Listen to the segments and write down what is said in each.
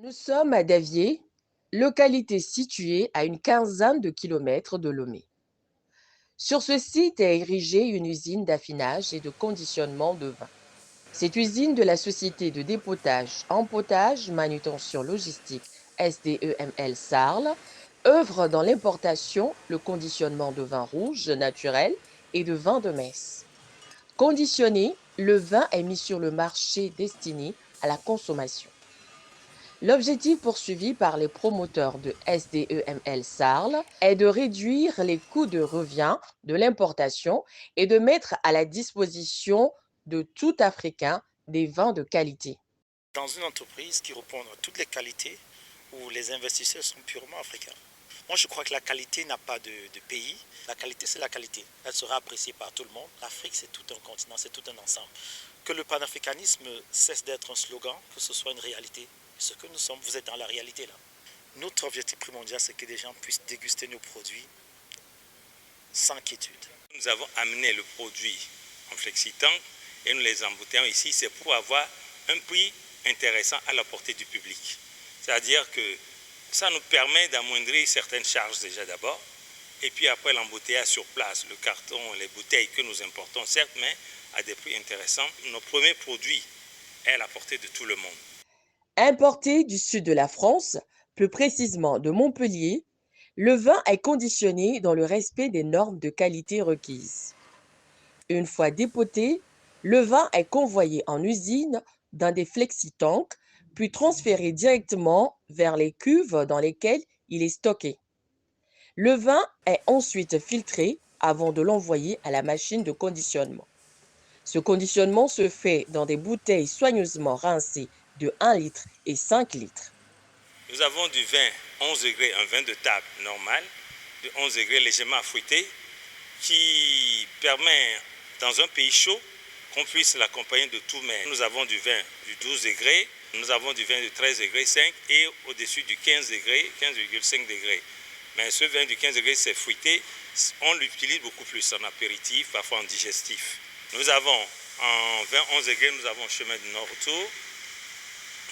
Nous sommes à Davier, localité située à une quinzaine de kilomètres de Lomé. Sur ce site est érigée une usine d'affinage et de conditionnement de vin. Cette usine de la société de dépotage, empotage, manutention logistique SDEML Sarl œuvre dans l'importation, le conditionnement de vin rouge naturel et de vin de messe. Conditionné, le vin est mis sur le marché destiné à la consommation. L'objectif poursuivi par les promoteurs de SDEML Sarl est de réduire les coûts de revient de l'importation et de mettre à la disposition de tout Africain des vins de qualité. Dans une entreprise qui répond à toutes les qualités, où les investisseurs sont purement africains. Moi, je crois que la qualité n'a pas de pays. La qualité, c'est la qualité. Elle sera appréciée par tout le monde. L'Afrique, c'est tout un continent, c'est tout un ensemble. Que le panafricanisme cesse d'être un slogan, que ce soit une réalité. Ce que nous sommes, vous êtes dans la réalité là. Notre objectif primordial, c'est que les gens puissent déguster nos produits sans quiétude. Nous avons amené le produit en flexi-tank et nous les embouteillons ici. C'est pour avoir un prix intéressant à la portée du public. C'est-à-dire que ça nous permet d'amoindrir certaines charges déjà d'abord, et puis après l'embouteillage sur place, le carton, les bouteilles que nous importons, certes, mais à des prix intéressants. Nos premiers produits est à la portée de tout le monde. Importé du sud de la France, plus précisément de Montpellier, le vin est conditionné dans le respect des normes de qualité requises. Une fois dépoté, le vin est convoyé en usine dans des flexi-tanks, puis transféré directement vers les cuves dans lesquelles il est stocké. Le vin est ensuite filtré avant de l'envoyer à la machine de conditionnement. Ce conditionnement se fait dans des bouteilles soigneusement rincées de 1 litre et 5 litres. Nous avons du vin 11 degrés, un vin de table normal, de 11 degrés légèrement fruité, qui permet, dans un pays chaud, qu'on puisse l'accompagner de tout. Mais nous avons du vin du 12 degrés, nous avons du vin de 13 degrés 5 et au-dessus du 15 degrés, 15,5 degrés. Mais ce vin du 15 degrés, c'est fruité, on l'utilise beaucoup plus en apéritif, parfois en digestif. Nous avons en vin 11 degrés, nous avons Chemin du Nord autour,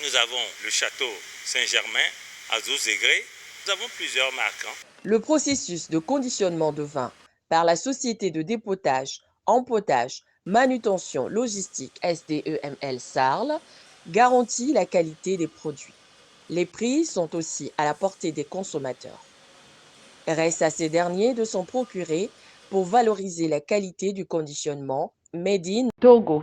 nous avons le Château Saint-Germain à 12 degrés, nous avons plusieurs marques. Le processus de conditionnement de vin par la société de dépotage, empotage, manutention logistique SDEML Sarl garantit la qualité des produits. Les prix sont aussi à la portée des consommateurs. Reste à ces derniers de s'en procurer pour valoriser la qualité du conditionnement Made in Togo.